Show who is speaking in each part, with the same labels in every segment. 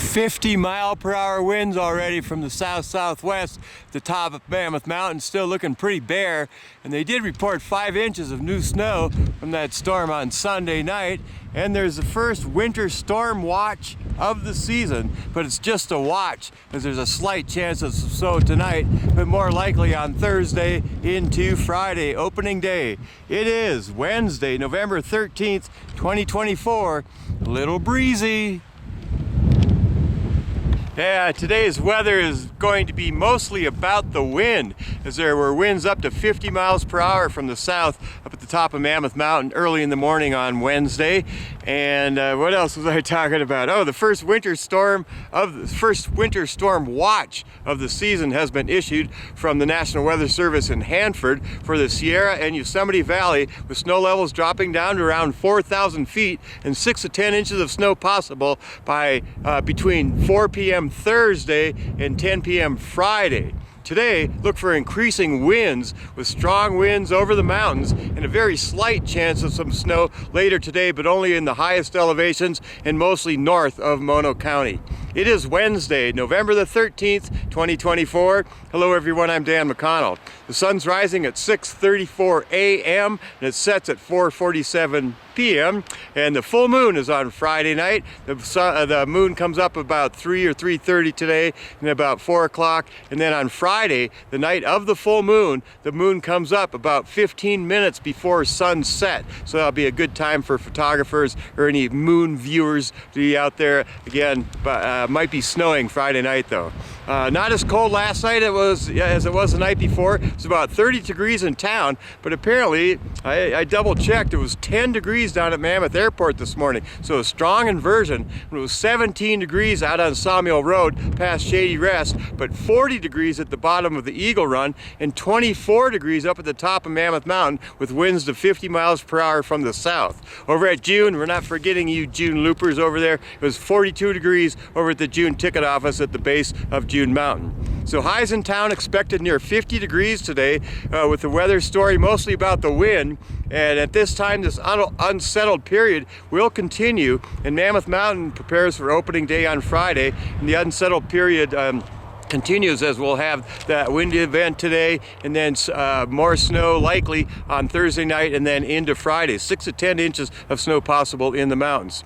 Speaker 1: 50-mile-per-hour winds already from the south-southwest. The top of Mammoth Mountain still looking pretty bare, and they did report 5 inches of new snow from that storm on Sunday night. And there's the first winter storm watch of the season, but it's just a watch, as there's a slight chance of some snow tonight, but more likely on Thursday into Friday, opening day. It is Wednesday, November 13th, 2024. A little breezy. Yeah, today's weather is going to be mostly about the wind, as there were winds up to 50 miles per hour from the south up at the top of Mammoth Mountain early in the morning on Wednesday. And what else was I talking about? Oh, the first winter storm watch of the season has been issued from the National Weather Service in Hanford for the Sierra and Yosemite Valley, with snow levels dropping down to around 4,000 feet and 6 to 10 inches of snow possible by between 4 p.m. Thursday and 10 p.m. Friday. Today, look for increasing winds with strong winds over the mountains and a very slight chance of some snow later today, but only in the highest elevations and mostly north of Mono County. It is Wednesday, November the 13th, 2024. Hello everyone, I'm Dan McConnell. The sun's rising at 6:34 a.m. and it sets at 4:47 p.m. and the full moon is on Friday night. The moon comes up about 3 or 3:30 today and about 4 o'clock, and then on Friday, the night of the full moon, the moon comes up about 15 minutes before sunset. So that'll be a good time for photographers or any moon viewers to be out there. Again, might be snowing Friday night though. Not as cold last night as it was the night before. It was about 30 degrees in town, but apparently I double checked, it was 10 degrees down at Mammoth Airport this morning. So a strong inversion. It was 17 degrees out on Sawmill Road past Shady Rest, but 40 degrees at the bottom of the Eagle Run and 24 degrees up at the top of Mammoth Mountain with winds to 50 miles per hour from the south. Over at June, we're not forgetting you June loopers over there, it was 42 degrees over at the June ticket office at the base of June Mountain. So highs in town expected near 50 degrees today, with the weather story mostly about the wind. And at this time, this unsettled period will continue, and Mammoth Mountain prepares for opening day on Friday, and the unsettled period continues as we'll have that windy event today, and then more snow likely on Thursday night and then into Friday. 6 to 10 inches of snow possible in the mountains.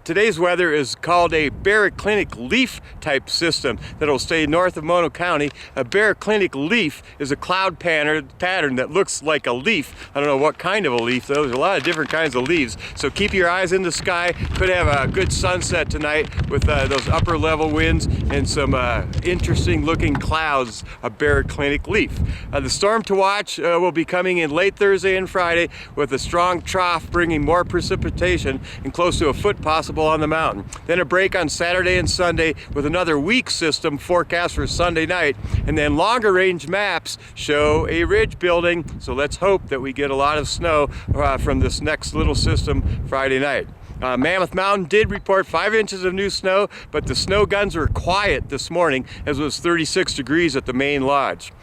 Speaker 1: Today's weather is called a baroclinic leaf type system that will stay north of Mono County. A baroclinic leaf is a cloud pattern that looks like a leaf. I don't know what kind of a leaf though. There's a lot of different kinds of leaves. So keep your eyes in the sky. Could have a good sunset tonight with those upper level winds and some interesting looking clouds, a baroclinic leaf. The storm to watch will be coming in late Thursday and Friday with a strong trough bringing more precipitation and close to a foot possible on the mountain. Then a break on Saturday and Sunday with another weak system forecast for Sunday night, and then longer range maps show a ridge building, so let's hope that we get a lot of snow from this next little system Friday night. Mammoth Mountain did report 5 inches of new snow, but the snow guns were quiet this morning as it was 36 degrees at the main lodge.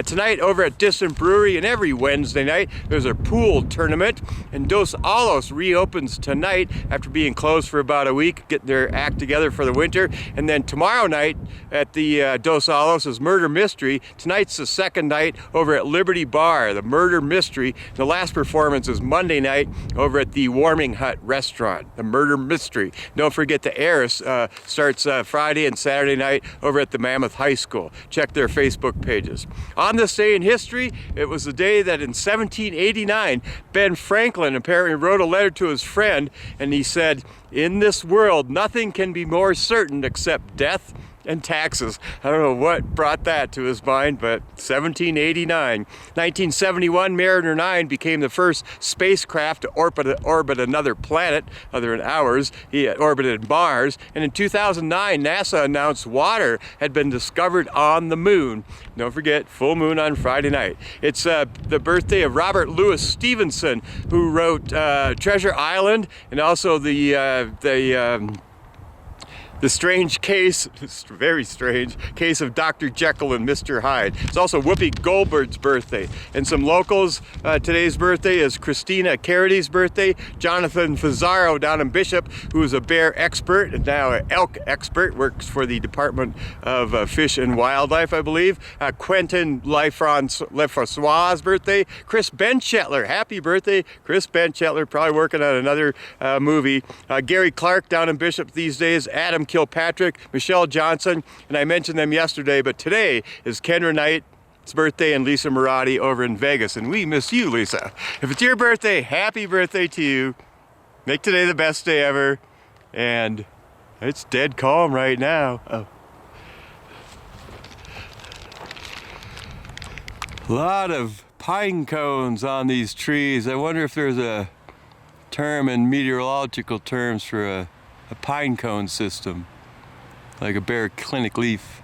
Speaker 1: Tonight over at Distant Brewery, and every Wednesday night, there's a pool tournament, and Dos Alos reopens tonight after being closed for about a week, getting their act together for the winter. And then tomorrow night at the Dos Alos is Murder Mystery. Tonight's the second night over at Liberty Bar, the Murder Mystery. The last performance is Monday night over at the Warming Hut Restaurant, the Murder Mystery. Don't forget the Heiress starts Friday and Saturday night over at the Mammoth High School. Check their Facebook pages. On this day in history, it was the day that in 1789, Ben Franklin apparently wrote a letter to his friend, and he said, "In this world, nothing can be more certain except death and taxes." I don't know what brought that to his mind, but 1789. 1971, Mariner 9 became the first spacecraft to orbit another planet other than ours. He orbited Mars. And in 2009, NASA announced water had been discovered on the moon. Don't forget, full moon on Friday night. It's the birthday of Robert Louis Stevenson, who wrote Treasure Island, and also The strange case, very strange, case of Dr. Jekyll and Mr. Hyde. It's also Whoopi Goldberg's birthday. And some locals, today's birthday is Christina Carity's birthday, Jonathan Fazaro down in Bishop, who is a bear expert and now an elk expert, works for the Department of Fish and Wildlife, I believe. Quentin Lefrancois' birthday, Chris Benchetler, happy birthday, Chris Benchetler, probably working on another movie. Gary Clark down in Bishop these days, Adam Kilpatrick, Michelle Johnson, and I mentioned them yesterday, but today is Kendra Knight's birthday and Lisa Marotti over in Vegas, and we miss you, Lisa. If it's your birthday, happy birthday to you. Make today the best day ever, and it's dead calm right now. Oh. A lot of pine cones on these trees. I wonder if there's a term in meteorological terms for a pine cone system, like a bare clinic leaf.